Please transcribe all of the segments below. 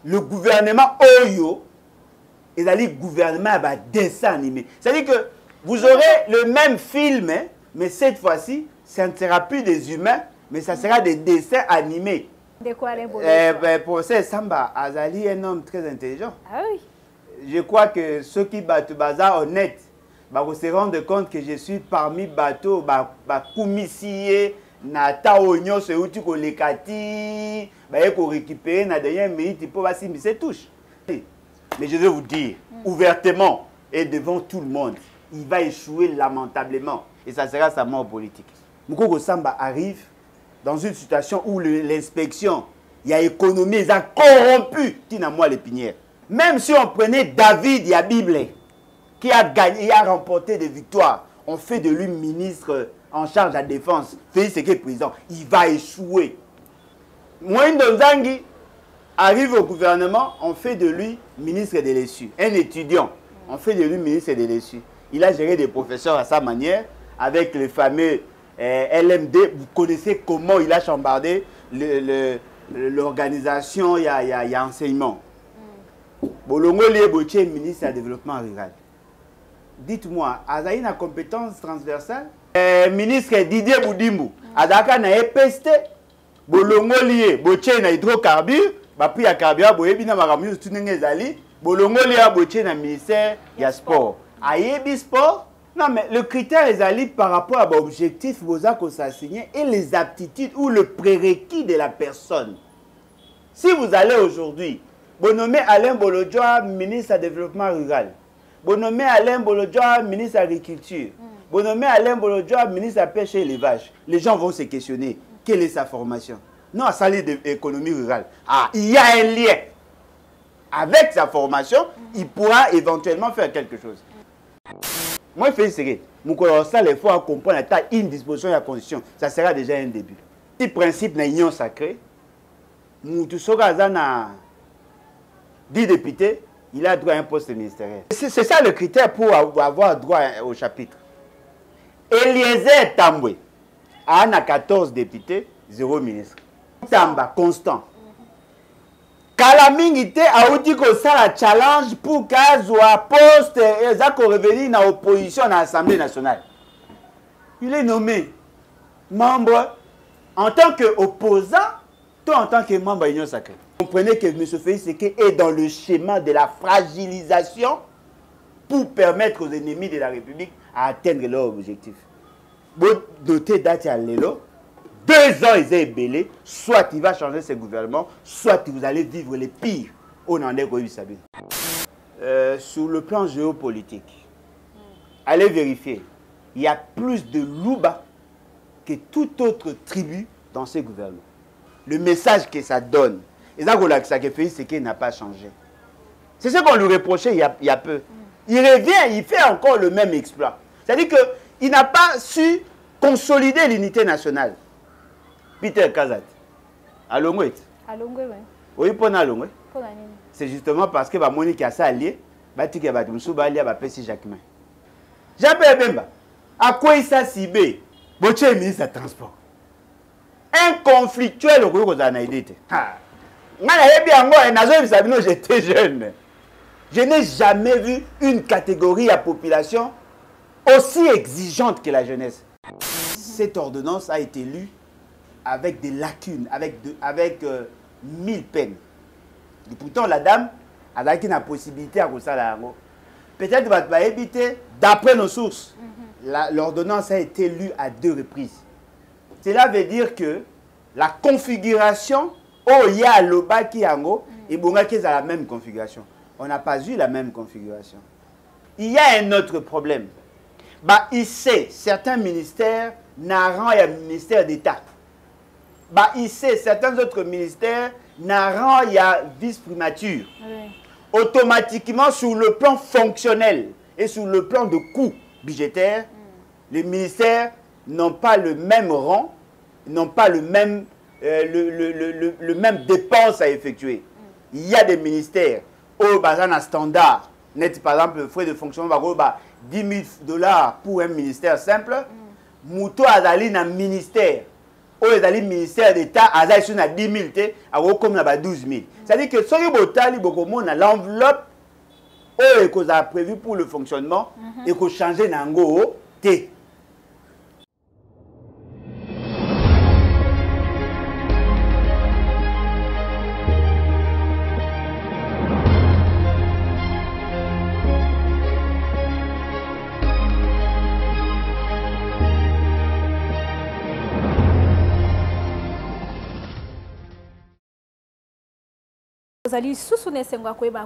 le gouvernement Oyo, et le gouvernement va dessin animé. C'est-à-dire que vous aurez le même film, hein, mais cette fois-ci, ça ne sera plus des humains, mais ça sera des dessins animés. De quoi Professeur Samba Azali est un homme très intelligent. Ah oui. Je crois que ceux qui battent bazar honnête, vont se rendre compte que je suis parmi bateaux, Koumissié, Nata Oignon, ce outil qu'on les kati, qu'on récupère, na dernière minute, il peut passer, mais c'est touche. Mais je vais vous dire, ouvertement et devant tout le monde, il va échouer lamentablement. Et ça sera sa mort politique. Moukoko Samba arrive dans une situation où l'inspection, il y a économie, ils ont corrompu, Tina-moi l'épinière. Même si on prenait David, il y a Bible, qui a gagné, il a remporté des victoires, on fait de lui ministre en charge de la défense, Félix Sekei président, il va échouer. Moïse Nzangi arrive au gouvernement, on fait de lui ministre de l'ESU. Un étudiant, on fait de lui ministre de l'ESU. Il a géré des professeurs à sa manière, avec le fameux LMD. Vous connaissez comment il a chambardé l'organisation, il y a enseignement. Bolongo Lieboche, ministre du développement rural. Dites-moi, Azaï a une compétence transversale? Ministre Didier Boudimbu, Azaka na EPST, Bolongo Lieboche na hydrocarbures, puis à carburant, Boyebina Maramus, Tunengezali, Bolongo Lieboche na ministère du sport. Ayebi sport? Non, mais le critère est allé par rapport à l'objectif que ça signé et les aptitudes ou le prérequis de la personne. Si vous allez aujourd'hui, vous nommez Alain Bolodjoa, ministre du développement rural. Vous nommez Alain Bolodjoa, ministre de l'agriculture. Vous nommez Alain Bolodjoa, ministre de la pêche et l'élevage. Les gens vont se questionner. Quelle est sa formation? Non, à salir de l'économie rurale. Ah, il y a un lien. Avec sa formation, il pourra éventuellement faire quelque chose. Moi, je fais ce que les fois comprendre une disposition de la Constitution, ça sera déjà un début. Si le principe de l'union sacrée, nous tous 10 députés, il a droit à un poste ministériel. C'est ça le critère pour avoir droit au chapitre. Eliezer Tambwe a 14 députés, 0 ministre. Tamba, constant. Kalamingite a dit que ça la challenge pour qu'il soit poste et ça qu'on revenir dans l'opposition à l'Assemblée nationale. Il est nommé membre en tant qu'opposant, toi en tant que membre de l'Union sacrée. Comprenez que M. Félix Sekei est dans le schéma de la fragilisation pour permettre aux ennemis de la République à atteindre leur objectif. Vous notez date à l'élo. 2 ans, ils est belé. Soit il va changer ce gouvernement, soit vous allez vivre les pires. On en est sur le plan géopolitique, allez vérifier. Il y a plus de Louba que toute autre tribu dans ce gouvernement. Le message que ça donne, et ça que Félix Sekei n'a pas changé. C'est ce qu'on lui reprochait il y a peu. Il revient, il fait encore le même exploit. C'est-à-dire qu'il n'a pas su consolider l'unité nationale. Peter Kazat, à Longwe. À Longwe, oui. Oui, pour Longwe. C'est justement parce que Monique a ça allié, Batik a Msouba allié à Pessi Jacquemin. J'appelle Bemba. À quoi il s'est cibé? Boche ministre de transport. Un conflictuel au groupe de l'anaïdité. J'étais jeune. Je n'ai jamais vu une catégorie à population aussi exigeante que la jeunesse. Cette ordonnance a été lue avec des lacunes, avec 1000 peines. Et pourtant, la dame a la possibilité à ça. Peut-être que va éviter, d'après nos sources, l'ordonnance a été lue à 2 reprises. Cela veut dire que la configuration, il y a l'Obaki Yango, et Bongaki est la même configuration. On n'a pas eu la même configuration. Il y a un autre problème. Ici, certains ministères n'arrangent un ministère d'État. Ici, certains autres ministères n'arrangent un vice-primature. Oui. Automatiquement, sur le plan fonctionnel et sur le plan de coût budgétaire, les ministères n'ont pas le même rang, n'ont pas le même dépense à effectuer. Il y a des ministères au bazar standard, net par exemple le frais de fonctionnement va 10 000 $ pour un ministère simple. Mouto Azali na ministère le ministère d'État a 10 000, comme 12 000. C'est-à-dire que si vous avez l'enveloppe qui a prévu pour le fonctionnement et qu'on change n'ango T. Allez sous-souner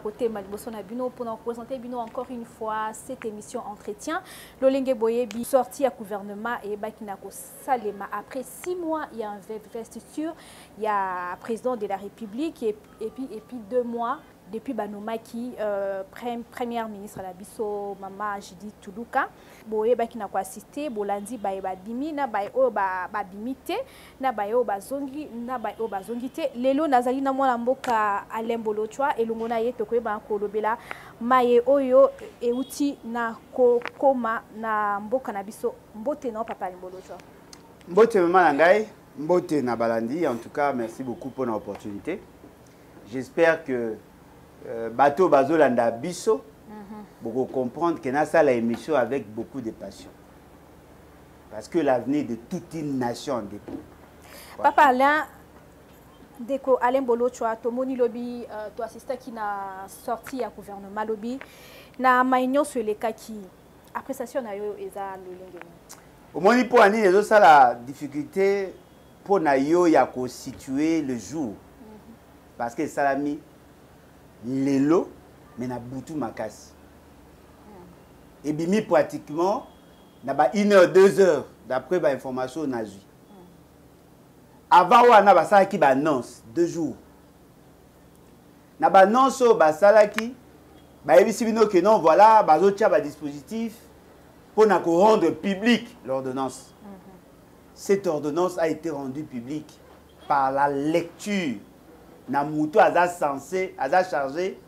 côté pour nous présenter encore une fois cette émission entretien. L'Olenge Boyebi sorti à gouvernement et Bakinako Salema. Après 6 mois, il y a un investiture, il y a président de la République et puis 2 mois depuis Banomaki, première ministre la biso Mama Judith Tuluka. Boye Bakinako assisté, Bolandi Baeba Bimi, na Baeo Babimite, na Baeo Bazongi, na Baeo Bazongite. Lelo Nazali na mwana mboka Alembo Lochwa, elongona ye tokwe ba kolobela maye oyo euti na koma na mboka na biso mbote na papa Alembo Lochwa. Mbote mama na ngai, mbote na balandi. En tout cas, merci beaucoup pour l'opportunité. J'espère que bateau bazolanda biso beaucoup comprendre que ça la émission avec beaucoup de passion parce que l'avenir de toute une nation dépend. Papa Alain Deko Alembo Lochwa to moni lobby to assistant qui na sorti à gouvernement lobby na maignon sur les cas qui appréciation na yo eza lolenge au moni pour ani les ça la difficulté pour na yo ya ko situer le jour parce que salami lelo mais na butu makasi et bimi pratiquement na ba 1 heure 2 heures d'après ba information na zui avant wana ba sala ki ba annonce 2 jours na ba annonce ba sala ki ba ebisi bino que non voilà ba zo tia ba dispositif pour na ko rendre public l'ordonnance. Cette ordonnance a été rendue publique par la lecture. Namuto a censé, a chargé,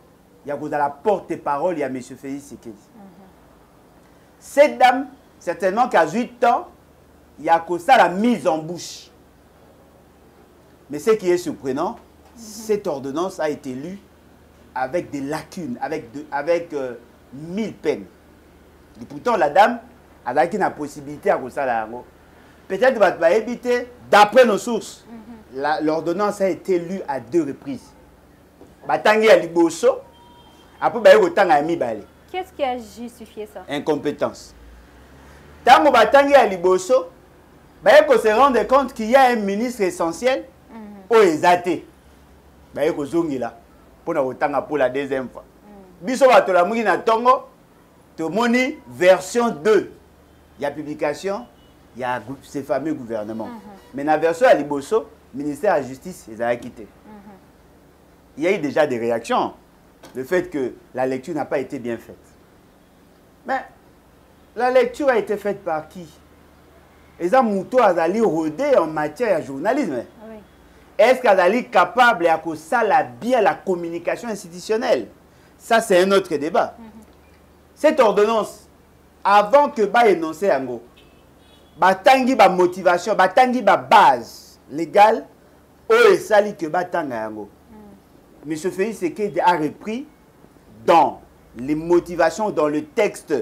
il y a la porte-parole, il y a M. Félix Sekedi. Cette dame, certainement qu'à 8 ans, il y a que ça la mise en bouche. Mais ce qui est surprenant, cette ordonnance a été lue avec des lacunes, avec 1000 peines. Et pourtant, la dame a la possibilité à ça la peut-être qu'elle va éviter, d'après nos sources. L'ordonnance a été lue à 2 reprises. Batangi à Liboso, après Batangi à Mibale. Qu'est-ce qui a justifié ça? Incompétence. Tant Batangi à Liboso, Bayeko se rendre compte qu'il y a un ministre essentiel au Ezate. Bayeko Zongila pour la 2e fois. Biso Batola Mugi na Tongo, Tomoni version 2. Il y a publication, il y a ces fameux gouvernements. Mais dans la version à Liboso, le ministère de la Justice les a quittés. Il y a eu déjà des réactions. Le fait que la lecture n'a pas été bien faite. Mais la lecture a été faite par qui? Les Amouto Azali rodé en matière de journalisme. Oui. Est-ce qu'Azali est capable de faire bien la communication institutionnelle? Ça, c'est un autre débat. Cette ordonnance, avant que ba énoncer Ango, batangi ba motivation, batangi ba base légale, o sali que batanga Ango. M. Félix Sekedi a repris dans les motivations, dans le texte,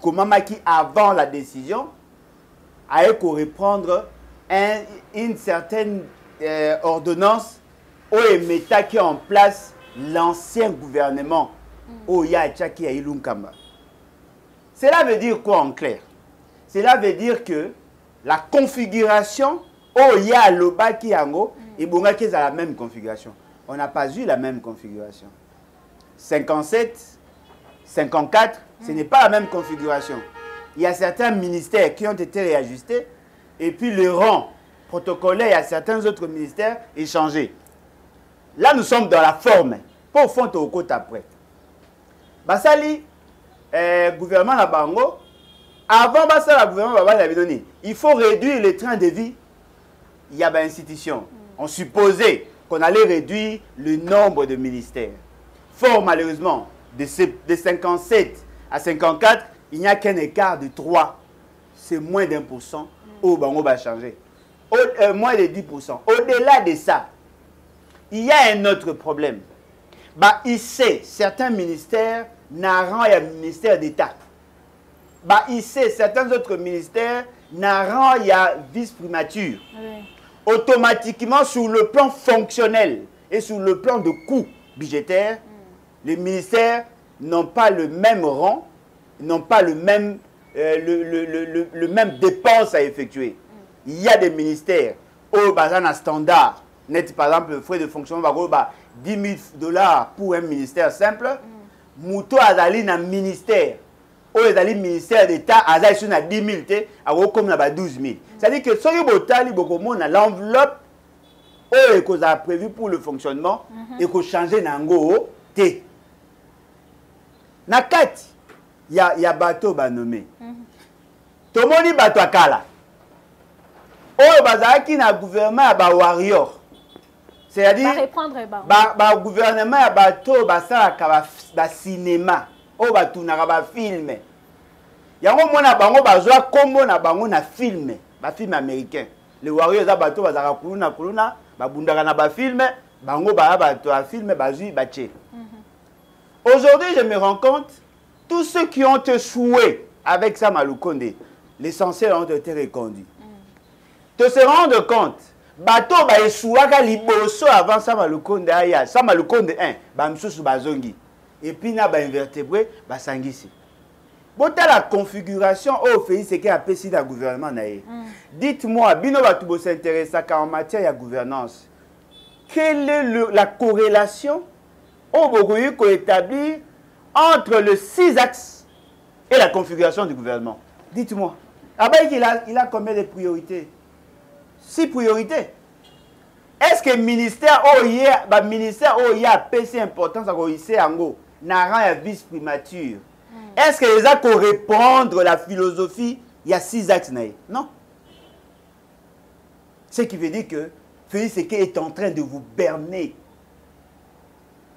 comment qui avant la décision, a reprendre une certaine ordonnance au Méta qui est en place l'ancien gouvernement au Yachaki à Ilunkamba. Cela veut dire quoi en clair? Cela veut dire que la configuration au Yaloba qui Yango et Bongaki est à la même configuration. On n'a pas eu la même configuration. 57, 54, ce n'est pas la même configuration. Il y a certains ministères qui ont été réajustés et puis le rang protocolaire à certains autres ministères est changé. Là, nous sommes dans la forme. Pour fond au côté après. Basali, gouvernement la Bango, avant Basali, le gouvernement Babal, il faut réduire le train de vie. Il y a des institutions. On supposait qu'on allait réduire le nombre de ministères. Fort malheureusement, de 57 à 54, il n'y a qu'un écart de 3. C'est moins d'1% au Bango va changer. moins de 10%. Au-delà de ça, il y a un autre problème. Bah, ici, certains ministères n'arrangent un ministère d'État. Bah, ici, certains autres ministères n'arrangent un vice-primature. Oui. Automatiquement, sur le plan fonctionnel et sur le plan de coût budgétaire, les ministères n'ont pas le même rang, n'ont pas le même, le même dépense à effectuer. Il y a des ministères où, par exemple, un standard, net, par exemple, le frais de fonctionnement, va 10 000 $ pour un ministère simple. Mouto azali na ministère. Ou azali ministère d'État, azali sur na 10 000, comme na 12 000. C'est-à-dire que si vous avez l'enveloppe que vous avez prévue pour le fonctionnement, et que vous changez nango te. Na kati, il y a bateau nommé. Tout le monde bateau akala. Ou bazaki na gouvernement ba warrior. C'est-à-dire, le gouvernement a bateau, ba cinéma, ou ba tunaka ba film. Yango mona bango bazwa kombo na bango na film, ba film américain. Les warriors za bateau bazaka kuluna, ba bundaka na ba film, bango ba bateau a film bazui bache. Aujourd'hui, je me rends compte, tous ceux qui ont échoué avec Sama Lukonde, l'essentiel ont été reconduits. De se rendre compte, bateau ba échouaka liboso avant Sama Lukonde aya, Sama Lukonde 1, ba msusu bazongi. Et puis na ba invertébré ba sangisi. Bota la configuration au fait c'est qu'il a péci le gouvernement naé. Dites-moi, bino ba tubo s'intéresse en matière de gouvernance. Quelle est la corrélation au Bogoyu qu'on établit entre le 6 axes et la configuration du gouvernement? Dites-moi. Il a combien de priorités? 6 priorités. Est-ce que le ministère a PC importance à Ango n'a rien vice primature? Est-ce que les gens qui répondre à la philosophie, il y a 6 axes? Non. Ce qui veut dire que Félix Seke est en train de vous berner.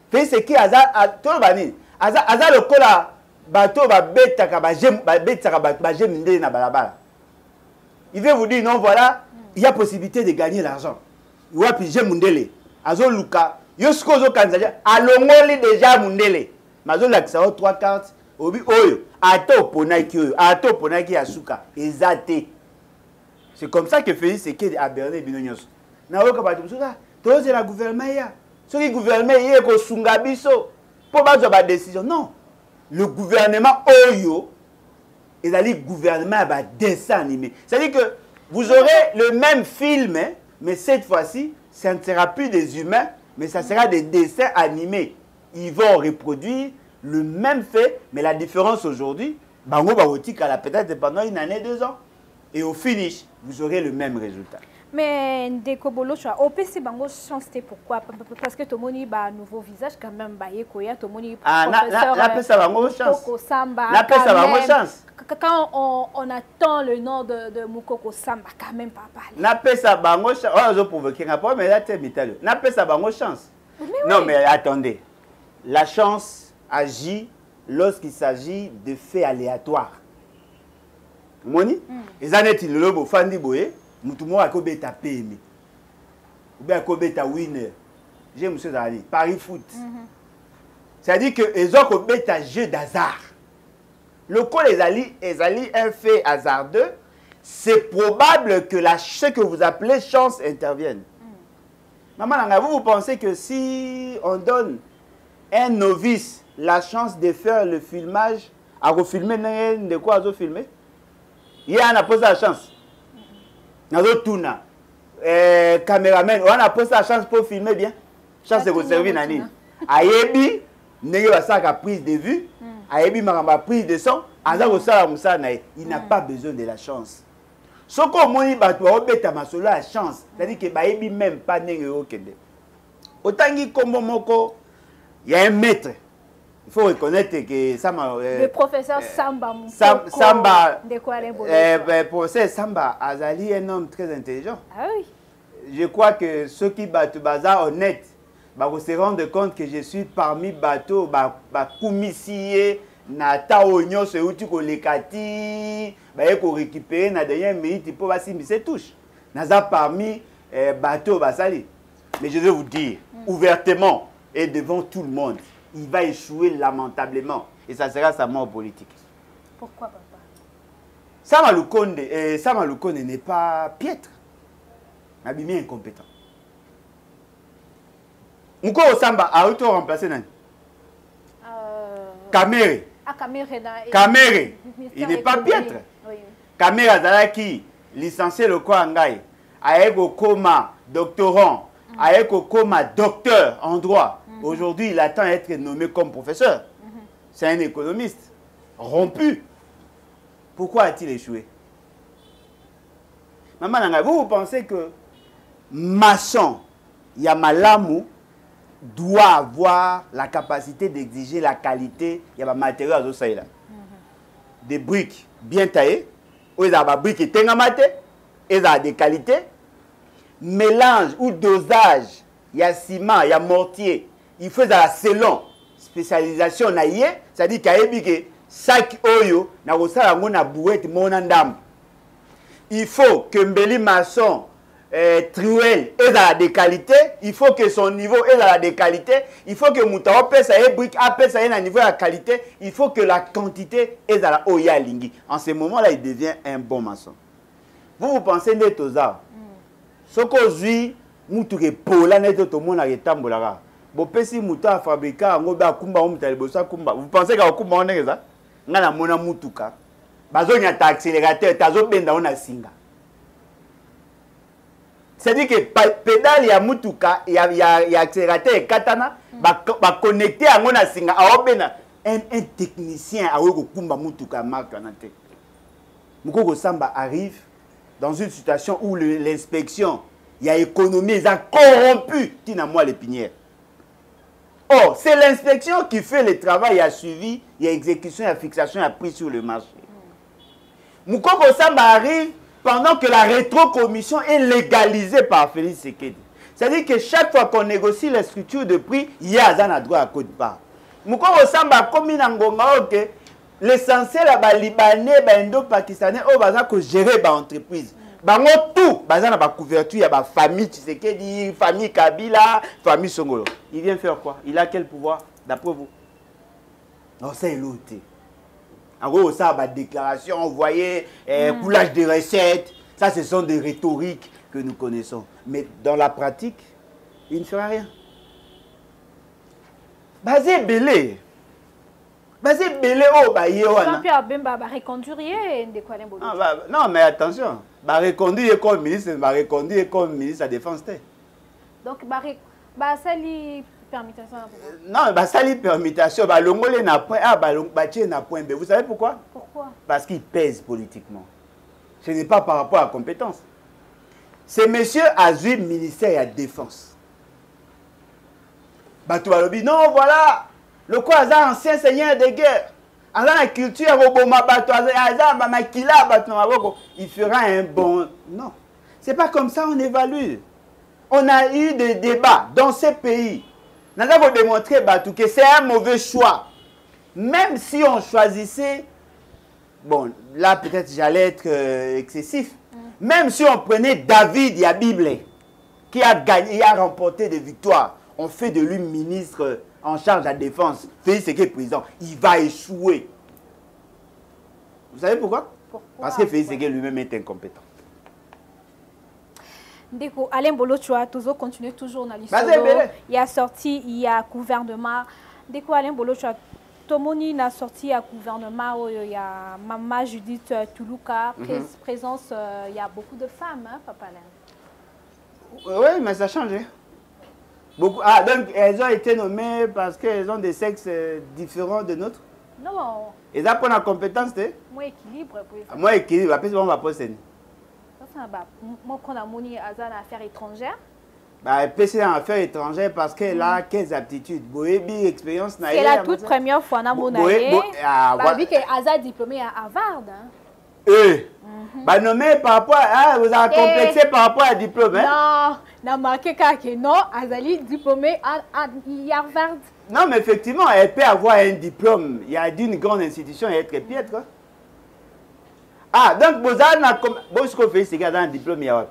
Félix Seke aza lokola bateau ba betaka ba jem na balabala. Il veut vous dire non, voilà, il y a possibilité de gagner l'argent. Il y a jem mundele. Azo luka yosko zo kanzaja alongoli déjà mundele. Mazo lakisa 3 cartes obi oyo ato ponaki asuka ezate. C'est comme ça que Félix Seke a berné binonyos. Na oka ba tumsuka toze la gouvernement ya. Soki gouvernement yé ko sunga biso pour ba ba décision. Non. Le gouvernement oyo ezali gouvernement ba dessin animé. C'est-à-dire que vous aurez le même film, hein, mais cette fois-ci, ça ne sera plus des humains, mais ça sera des dessins animés. Ils vont reproduire le même fait, mais la différence aujourd'hui, bango barotique à la peut-être pendant une année, 2 ans. Et au finish, vous aurez le même résultat. Mais Ndeko Bolo, au PC bango chance pourquoi? Parce que tout le monde a un nouveau visage quand même, Bayekoya, tout le monde la paix ça bango chance. La paix ça bango chance. Quand on attend le nom de Mukoko Samba, quand même pas parler. La paix ça bango chance. Oh, je provoquer un peu, mais là c'est métal. La paix ça bango chance. Non, mais attendez. La chance agit lorsqu'il s'agit de faits aléatoires. Moni, les années il le beau fandi boye. Moutoumou a kobeta PME. Ou bien kobeta winner. J'ai monsieur Zali. Paris foot. C'est-à-dire que les autres kobeta jeu d'hasard. Le coup les alliés un fait hasardeux, c'est probable que ce que vous appelez chance intervienne. Maman, vous pensez que si on donne un novice la chance de faire le filmage, à refilmer de quoi à filmer? Il y a posé la chance. Caméraman, on a posé la chance pour filmer bien. Chance de vous servir Nani. Ayebi, n'est pas prise de vue. Ayebi, ma prise de son. Il n'a pas besoin de la chance. Ce qu'on m'a dit, c'est la chance. C'est-à-dire que Ayebi même pas n'est autant qu'il il y a un maître. Il faut reconnaître que Samba... le professeur Samba Samba... Le professeur Samba Azali est un homme très intelligent. Ah oui. Je crois que ceux qui battent bazar honnête, vont se rendre compte que je suis parmi bateaux, Koumisié, Nata Onyo, ce outil qu'on les kati, pour récupérer, na dernière minute, pour voir si c'est touche. Naza parmi bateau basali. Mais je vais vous dire, ouvertement et devant tout le monde, il va échouer lamentablement. Et ça sera sa mort politique. Pourquoi, papa? Sama Lukonde n'est pas piètre. Abimi incompétent. Mouko Osamba a auto-remplacé Nani? Kamere. Kamere. Il n'est pas piètre. Oui. Kamere Zalaki, licencié le Kouangaï, Aeko Koma, doctorant, Aeko Koma, docteur en droit. Aujourd'hui, il attend d'être nommé comme professeur. C'est un économiste rompu. Pourquoi a-t-il échoué? Maman Nanga, vous pensez que Masson, Yamalamu, doit avoir la capacité d'exiger la qualité de matériaux à Zosaïla? Des briques bien taillées, ou des briques qui tengamate, et des qualités. Mélange ou dosage, il y a ciment, il y a mortier. Il faut selon spécialisation, c'est-à-dire qu'il y a sac oyo, na bouette monandam. Il faut que Mbeli Masson, Truel ait des qualités. Il faut que son niveau ait des qualités. Il faut que Moutao pèse à brique, pèse à un niveau de qualité. Il faut que la quantité ait la oya lingi. En ce moment-là, il devient un bon maçon. Vous pensez net aux arts. Ce qu'on dit, Moutou est pola net tout le monde a retambolara. Bon, si Moutou a fabriqué un gros kumba, vous pensez qu'à kumba on est ça? Ngana mona Moutouka. Bazo n'y a ta accélérateur, tazo benda on a singa. C'est-à-dire que pédale ya Moutouka, il y a accélérateur et katana, va connecter à mon singa, à obena un technicien à kumba Moutouka marque en ante. Moukoko Samba arrive dans une situation où l'inspection, il y a économie, ils ont corrompu, tina moi l'épinière. Or, c'est l'inspection qui fait le travail, il y a suivi, il y a exécution, il y a fixation, il y a pris sur le marché. Moukoko Samba arrive pendant que la rétrocommission est légalisée par Félix Sekedi. C'est-à-dire que chaque fois qu'on négocie les structures de prix, il y a un droit à Côte d'Ivoire. Moukoko Samba comme une angonga, l'essentiel à Libanais, Indo-Pakistanais, on va gérer l'entreprise. Bango tout, bazana ba couverture, il y a ba famille Tshisekedi, famille Kabila, famille Songolo. Il vient faire quoi? Il a quel pouvoir d'après vous? Non, c'est l'autre. En gros, ça, ba déclaration envoyée, coulage de recettes, ça ce sont des rhétoriques que nous connaissons. Mais dans la pratique, il ne fera rien. Basé belé. Basé belé oh ba yewana. Jean-Pierre Bemba ba reconduire de quoi l'embolo. Non, mais attention. Bah reconduire comme ministre, bah reconduire comme ministre de la Défense. Donc bah sali permutation. Non, bah sali permutation, bah l'ongolais n'a point A, bah l'ongolais n'a point B. Vous savez pourquoi? Pourquoi? Parce qu'il pèse politiquement. Ce n'est pas par rapport à la compétence. Ce monsieur a eu le ministère de la Défense. Bah tu vas le dire, non voilà, le quoi a ancien seigneur de guerre. La culture, il fera un bon... Non. C'est pas comme ça on évalue. On a eu des débats dans ces pays. Nous avons démontré que c'est un mauvais choix. Même si on choisissait... Bon, là peut-être j'allais être excessif. Même si on prenait David Yabible, qui a gagné, il a remporté des victoires. On fait de lui ministre en charge de la défense. Félix Sekedi président. Il va échouer. Vous savez pourquoi? Parce que Félix Sekedi lui-même est incompétent. Deko, Alain Bolochoa, toujours continuer toujours dans l'histoire. Il y a sorti, il y a gouvernement. Deko, Alain Bolochoa, Tomoni n'a sorti à gouvernement. Il y a Maman Judith Toulouka, présence, il y a beaucoup de femmes, hein, Papa Alain. Oui, mais ça a changé. Beaucoup. Ah, donc elles ont été nommées parce qu'elles ont des sexes différents de nôtres? Non. Et ça pour la compétence, c'est? Moi équilibre. Moi équilibre, après on va poser. Moi qu'on a moni à affaires étrangères. Bah, PC en affaires étrangères parce qu'elle a quelles aptitudes? Boébi, expérience naïve. C'est la toute première fois dans mon année. Bah, vu qu'elle a diplômé à Harvard. Bah nommé par rapport à... vous avez complexé par rapport à diplôme, hein? Non, n'a marqué que non, Azali diplômé à Harvard. Non, mais effectivement, elle peut avoir un diplôme. Il y a d'une grande institution et être piètre. Ah, donc vous avez un diplôme, il y a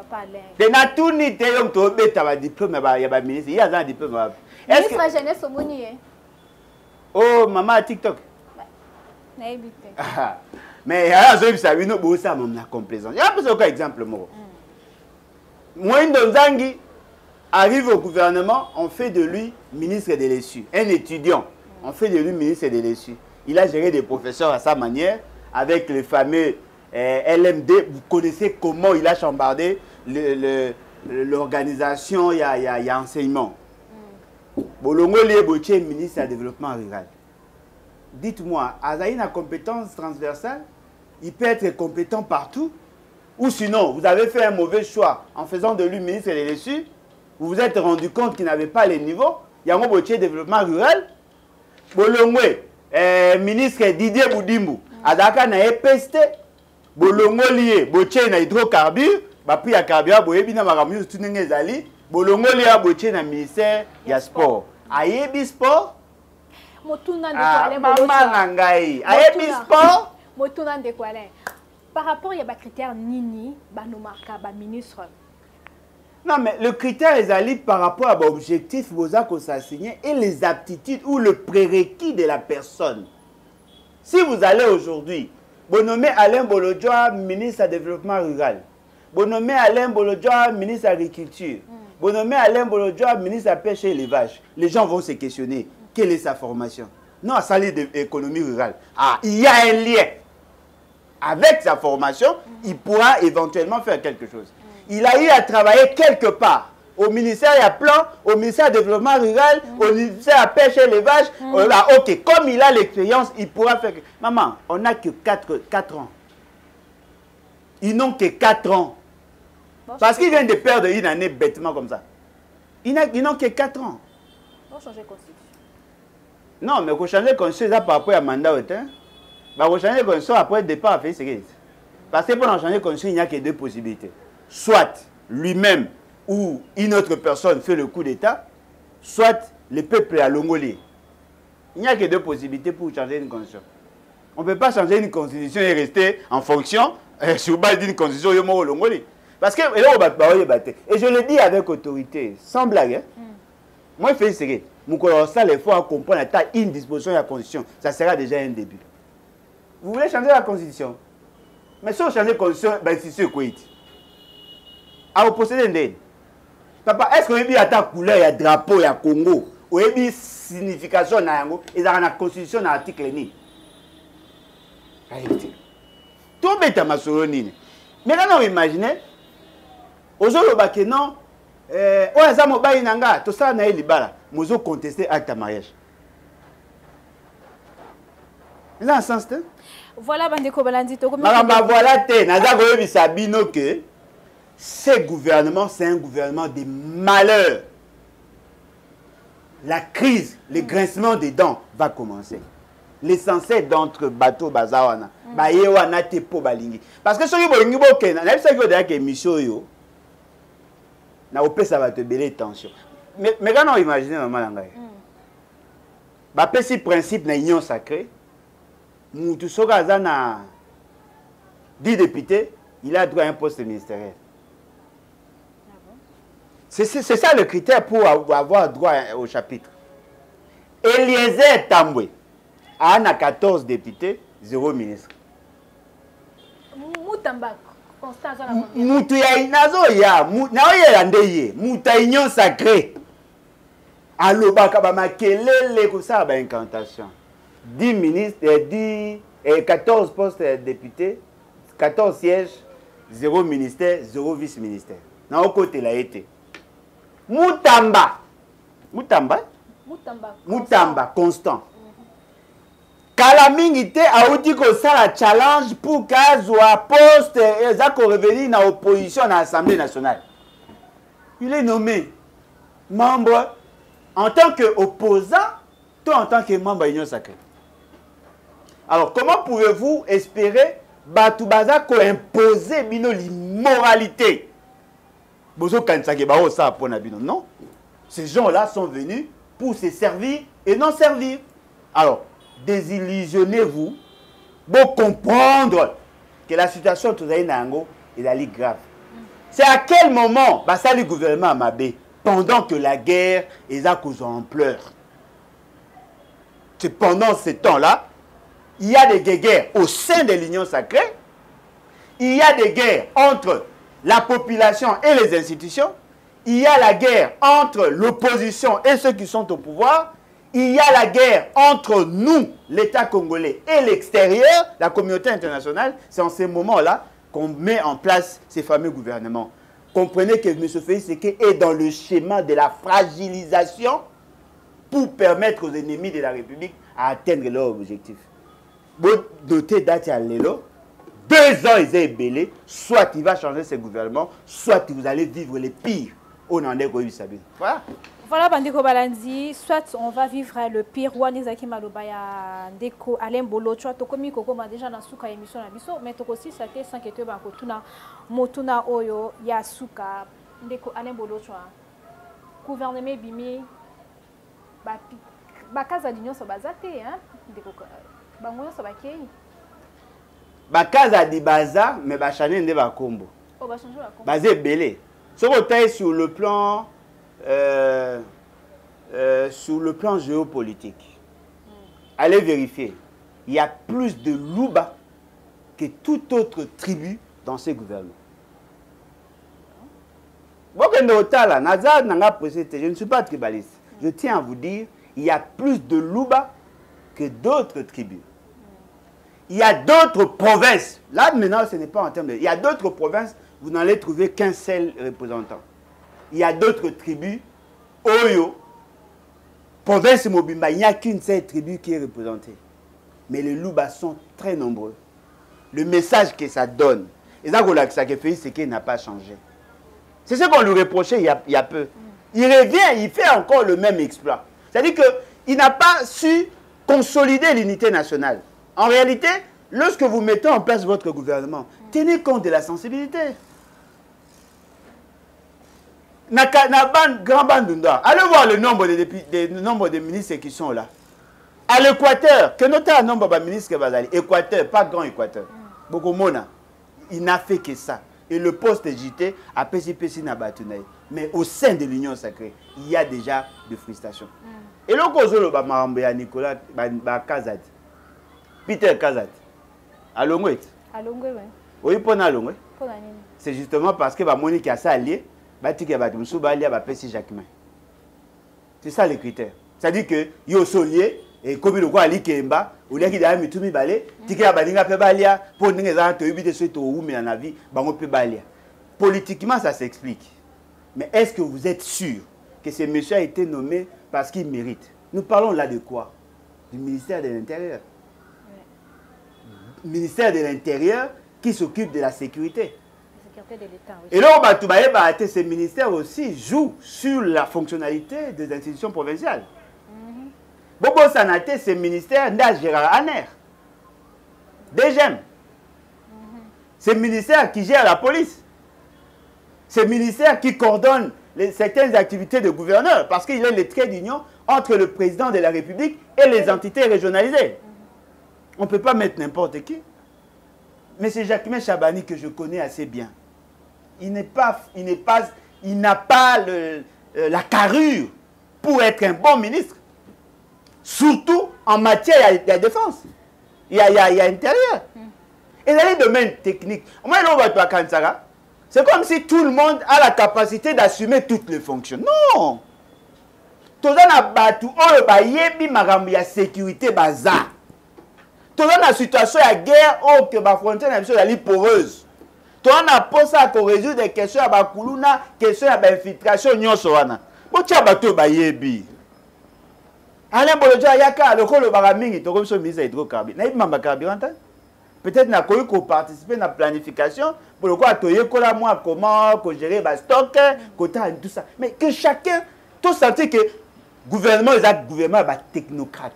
Papa Alain. De na tout ni te yom to beta ba diplôme ya ba ministre. Il y a un diplôme. Est-ce que jeunesse au moni oh maman à TikTok. Na ebite. Mais ya zo bisa bino bo sa mon na complaisance. Ya pose aucun exemple mo. Moi Ndonzangi arrive au gouvernement, on fait de lui ministre de l'ESU. Un étudiant, on fait de lui ministre de l'ESU. Il a géré des professeurs à sa manière, avec le fameux LMD. Vous connaissez comment il a chambardé l'organisation, il y a enseignement. Bolongo Lieboche, ministre du Développement rural. Dites-moi, Azaï a compétence transversale, il peut être compétent partout, ou sinon, vous avez fait un mauvais choix en faisant de lui ministre de l'ESU, vous vous êtes rendu compte qu'il n'avait pas les niveaux. Il y a un Boche développement rural. Bolongwe, ministre Didier Boudimbu, Adaka na EPST, Bolongo lié, Boche na hydrocarbures, puis ya carburant, Boyebi na maramu tunenge zali, Bolongo lié Boche na ministère ya sport. Ayebi sport? Motuna de Kwalen. Maman nangai. Ayebi sport? Motuna de Kwalen. Par rapport à critères Nini, Banomarka, ministre. Non, mais le critère est allé par rapport à l'objectif que ça signé et les aptitudes ou le prérequis de la personne. Si vous allez aujourd'hui, vous nommez Alain Bolodjoa, ministre du Développement rural, vous nommez Alain Bolodjoa, ministre de l'Agriculture, vous nommez Alain Bolodjoa, ministre de la Pêche et l'Élevage, les gens vont se questionner, quelle est sa formation? Non, ça l'est de l'économie rurale. Ah, il y a un lien. Avec sa formation, il pourra éventuellement faire quelque chose. Il a eu à travailler quelque part. Au ministère, il y a plan, au ministère du Développement rural, au ministère de la Pêche et l'Élevage. Ok, comme il a l'expérience, il pourra faire... Maman, on n'a que 4 ans. Ils n'ont que 4 ans. Parce qu'ils viennent de perdre une année bêtement comme ça. Ils n'ont que 4 ans. On va changer de constitution. Non, mais il faut changer de constitution par rapport à mandat. Il faut changer de constitution après le départ à faire ce parce que pour changer de constitution, il n'y a que 2 possibilités. Soit lui-même ou une autre personne fait le coup d'État, soit le peuple à Longolé. Il n'y a que 2 possibilités pour changer une constitution. On ne peut pas changer une constitution et rester en fonction sur base d'une constitution au Longolé. Parce que, et je le dis avec autorité, sans blague, hein? Moi, je fais ce que il faut comprendre une disposition de la constitution. Ça sera déjà un début. Vous voulez changer la constitution? Mais si vous changez la constitution, c'est ce que à vous posséder papa, est-ce que vous avez ta couleur, il y a drapeau, il y a Congo, ou il y a signification dans la constitution dans l'article ni. Tout est à ma soronine. Mais là, vous imaginez, aujourd'hui, non, on a mobile nanga, tout ça na libala, mozo contester acte de mariage. Il a un sens, hein? Voilà, Bandeko Balandi. Voilà, te, Sabino que ce gouvernement, c'est un gouvernement de malheur. La crise, le grincement des dents va commencer. L'essentiel d'entre bateaux bazawana, bayewana te po balingi. Parce que ce qui est bon, c'est que mission yo, na opé ça va te belé tension. Mais quand on imagine maman langai, ba pesi principe na union sacrée, mutu soka zana 10 députés, il a droit à un poste ministériel. C'est ça le critère pour avoir droit au chapitre. Eliezer Tambwe a 14 députés, 0 ministre. Moutamba, Constant, Moutuya Inazo ya, Naoya Ndeye, Mouta Union Sacrée. Alobaka Bamakele, Kosa ba incantation. 10 ministres, 14 postes de députés, 14 sièges, 0 ministère, 0 vice-ministère. Dans le côté, là, été. Moutamba, Constant. Kalamingite a dit que ça la challenge pour qu'elle soit poste et ça qu'on revenir dans l'opposition à l'Assemblée nationale. Il est nommé membre en tant qu'opposant, toi en tant que membre de l'Union sacrée. Alors, comment pouvez-vous espérer Batoubaza qu'on impose l'immoralité? Non. Ces gens-là sont venus pour se servir et non servir. Alors, désillusionnez-vous pour comprendre que la situation de Nango est grave. C'est à quel moment ça le gouvernement à Mabé, pendant que la guerre est à cause en pleurs. C'est pendant ce temps-là, il y a des guerres au sein de l'Union sacrée, il y a des guerres entre la population et les institutions, il y a la guerre entre l'opposition et ceux qui sont au pouvoir, il y a la guerre entre nous, l'État congolais, et l'extérieur, la communauté internationale. C'est en ces moments-là qu'on met en place ces fameux gouvernements. Comprenez que M. Félix Tshisekedi est dans le schéma de la fragilisation pour permettre aux ennemis de la République à atteindre leur objectif. Vous notez date à l'élo, 2 ans ils est belé, soit il va changer ses gouvernements, soit vous allez vivre les pires. On en est Sabine. Voilà. Voilà, Bandeko Balandi, soit on va vivre le pire, ou Nizaki Malobaya, Ndeko, Alain Bolo, tu vois, Tokomi Koko, déjà dans Souka émission, mais Tokosi, ça t'est 5 étoiles, Bakotuna, Motuna Oyo, Yasuka, Ndeko, Alain Bolo, tu vois, gouvernement Bimi, Bakaza d'Union, ça va zater, hein, Ndeko, Bangoyo, ça va kéi. Bakaza di Baza, mais Bachane ne va combo. Oh, bah changer la combo. Basé belé. Sur le plan. Sur le plan géopolitique, allez vérifier, il y a plus de Louba que toute autre tribu dans ces gouvernements. Je ne suis pas tribaliste. Je tiens à vous dire, il y a plus de Louba que d'autres tribus. Il y a d'autres provinces. Là, maintenant, ce n'est pas en termes de... Il y a d'autres provinces, vous n'allez trouver qu'un seul représentant. Il y a d'autres tribus. Oyo, province Mobimba, il n'y a qu'une seule tribu qui est représentée. Mais les Louba sont très nombreux. Le message que ça donne, et ça que Félix Tshisekedi n'a pas changé. C'est ce qu'on lui reprochait il y a peu. Il revient, il fait encore le même exploit. C'est-à-dire qu'il n'a pas su consolider l'unité nationale. En réalité, lorsque vous mettez en place votre gouvernement, tenez compte de la sensibilité. Allez voir le nombre de ministres qui sont là. À l'Équateur, que notez un nombre de ministres qui va aller. Équateur, pas grand Équateur. Bokomona, il n'a fait que ça. Et le poste JT a PCPC Nabatunaï. Mais au sein de l'Union sacrée, il y a déjà des frustrations. Et là, on a Nicolas Kazadi. Peter Kazadi. À Longwe. À Longwe, oui. Oui, pour Longwe. C'est justement parce que Monique a ça allié. C'est ça les critères. C'est-à-dire que yo solier et comme le quoi ali kemba, ou li ki da mi tumi balé, tike ya balinga pe balia pour ninga za to yibite so to wu na vie, bango pe balia. Politiquement ça s'explique. Mais est-ce que vous êtes sûr que ce monsieur a été nommé parce qu'il mérite? Nous parlons là de quoi? Du ministère de l'Intérieur. Ouais. Ministère de l'Intérieur qui s'occupe de la sécurité. De oui. Et là, ce ministère aussi joue sur la fonctionnalité des institutions provinciales. Bobo Sanaté, ce ministère n'a Gérard Aner. DGM. C'est le ministère qui gère la police. C'est le ministère qui coordonne certaines activités de gouverneur parce qu'il est le trait d'union entre le président de la République et les entités régionalisées. On ne peut pas mettre n'importe qui. Mais c'est Jacquemin Chabani que je connais assez bien. Il n'a pas la carrure pour être un bon ministre. Surtout en matière de défense. Il y a intérieur. Et dans les domaines techniques, c'est comme si tout le monde a la capacité d'assumer toutes les fonctions. Non! Tout le monde a la sécurité bazar. Tout le monde a la situation de guerre où la frontière est poreuse. Tu as posé à résoudre des questions à Bakuluna, questions à l'infiltration. Alain Bolodja Yaka, le rôle de Baraming, tu as reçu le ministre de l'hydrocarbure. Peut-être n'a pas eu participer à la planification pour le quoi tu as moi comment gérer le stock, tout ça. Mais que chacun, tout sentir que le gouvernement est un gouvernement technocrate.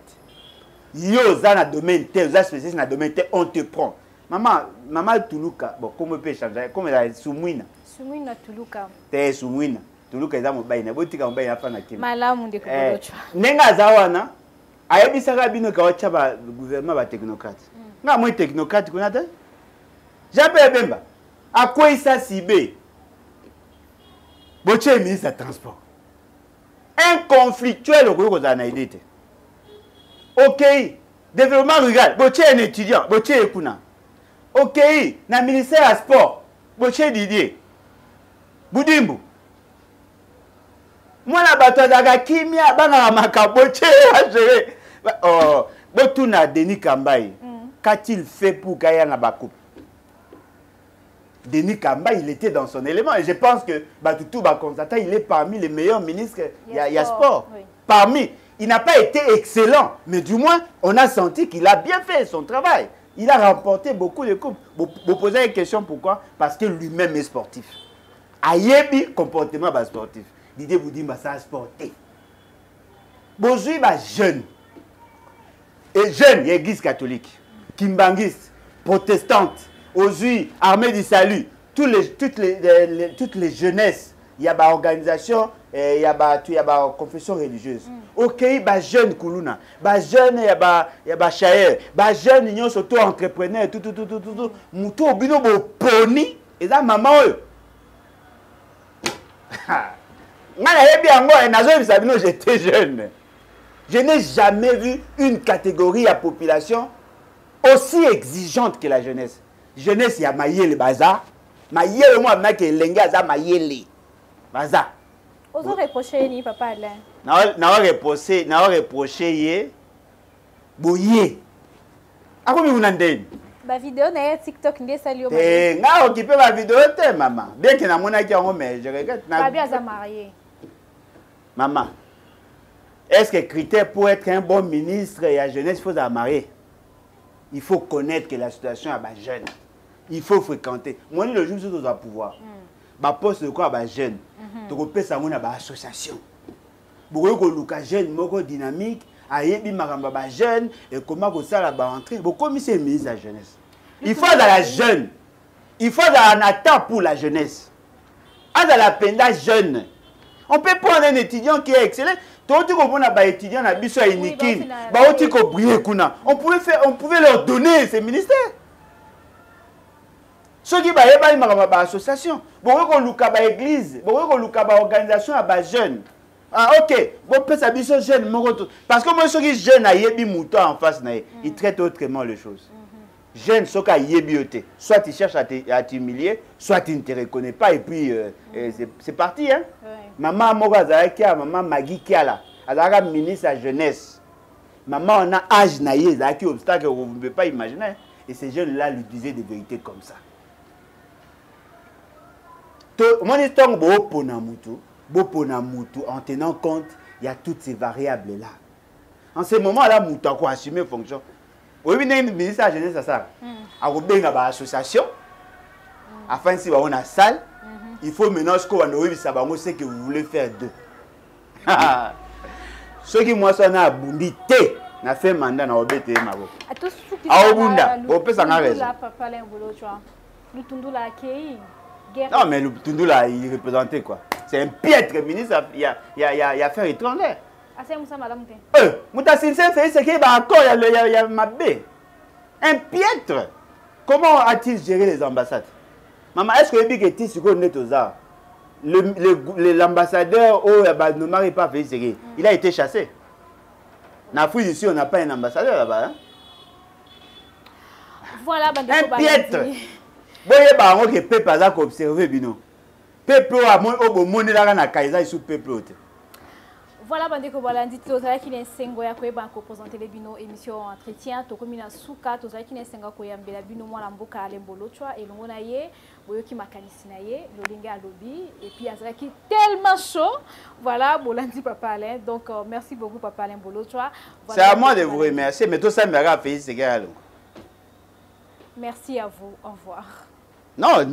Il y a un domaine tel, il y a un spécialiste dans le domaine tel, on te prend. Maman Toulouka, bon, comment on peut changer? Comment elle est Soumouina? Soumouina Toulouka. T'es Soumouina. Toulouka est à mon bain. Botika mon bain à faire nakim. Malamu de Kourocha. Nenga zawana. Ayebi sarabino kawacha ba gouvernement ba technocrate. Nga moi technocrate kunata. J'appelle Bemba. À quoi ça sibé? boche ministre de transport. Un conflictuel au Congo na idée. OK, développement rural, boche un étudiant, boche ekuna. OK, na ministère à sport, boche Didier. Budimbu. Moi la bato daga kimia bana maka boche a gérer. Oh, botuna Denis Kambaye. Qu'a-t-il fait pour gagner na bakoupe? Denis Kambaye, il était dans son élément. Et je pense que Batutu Bakonzata, il est parmi les meilleurs ministres. Il y a sport. Oui. Parmi. Il n'a pas été excellent, mais du moins, on a senti qu'il a bien fait son travail. Il a remporté beaucoup de coupes. Vous posez une question, pourquoi? Parce que lui-même est sportif. Ayebi, comportement sportif. Didier Boudimba, ça a sportif. Bonjour, jeune. Et jeune, il y a l'église catholique, kimbanguiste, protestante. Aujourd'hui, Armée du Salut, toutes les jeunesses, il y a une organisation, il y a une confession religieuse. Ok, bah jeune Koulouna, bah jeune, il y a Chayer, bah jeune, ils sont auto-entrepreneurs, tout. Moutou, bino, bo poni, et ça, maman, j'étais jeune. Je n'ai jamais vu une catégorie à population aussi exigeante que la jeunesse. Jeunesse, il y a Mayele Baza. Mayele, moi, je suis Lenga, Mayele Baza. Vous avez reproché, ni papa Alain? Non, reproché, Boye. À quoi vous n'avez ma vidéo na TikTok n'est salut. Nga occupé ma vidéo, maman. Bien que na mona qui en mais je regrette. Pas bien à marier. Maman, est-ce que critère pour être un bon ministre et à jeunesse, il faut se marier? Il faut connaître que la situation est jeune. Il faut fréquenter. Moi, le jour où tu as pouvoir, ma poste de quoi est jeune. Tu peux faire une association. Beaucoup de jeunes, beaucoup dynamique, ayebi maramba jeune et comment ça la rentrer. Beaucoup de c'est ministre de la jeunesse. Il faut dans la jeune. Il faut dans un attente pour la jeunesse. À la penda jeune. On peut prendre un étudiant qui est excellent. On pouvait leur donner ces ministères. Ceux qui ont une association, l'église, une organisation à jeunes. Ah ok, parce que moi, ceux qui sont jeunes, en face, ils traitent autrement les choses. Jeunes, ceux qui soit ils cherchent à t'humilier, soit ils ne te reconnaissent pas, et puis c'est parti. Hein? Maman Morazareka, maman Magui Kiala, Azara ministre à jeunesse. Maman, on a âge naïe, qui obstacle que vous ne pouvez pas imaginer. Et ces jeunes-là lui disaient des vérités comme ça. Mon histoire, en tenant compte, il y a toutes ces variables-là. En ce moment-là, Moutou a assumé fonction. Oui, il y a une ministre à la jeunesse à ça. Il y a une association. Afin si on a une salle, il faut maintenant ce que vous voulez faire d'eux. Ceux qui moi sont à Bundité, na fait mandat na obété mabo. A Obunda, on peut s'en arrêter. Non mais le Tundula il représentait quoi? C'est un piètre ministre, il y a affaires étrangères. Mouta Sinsen fait ce qu'il y a encore, il y a Mabé. Un piètre. Comment a-t-il géré les ambassades? Maman, est-ce que le est ici qu'on est aux arts? L'ambassadeur ne m'arrive pas fait ce il a été chassé. En Afrique ici, on n'a pas un ambassadeur là-bas. Hein? Voilà, un piètre. Boye ba ngo ke peuple aza ko observer bino. Peuple a mo monné la na kaisa sous peuple. Voilà, bandeko balandi tozala ki nsengo ya koyeba ko présenter les bino émission entretien to komina suka tozala ki nsengo ko yambela bino mwana mboka alembolo chwa elongo na ye boyoki makanisi na ye lolinga alobi et puis azala ki tellement chaud. Voilà, bolandi papa Alain. Donc merci beaucoup papa Alain Bolochwa. C'est à moi de vous remercier, mais tout ça me a fait ce gars. Merci à vous. Au revoir. Non,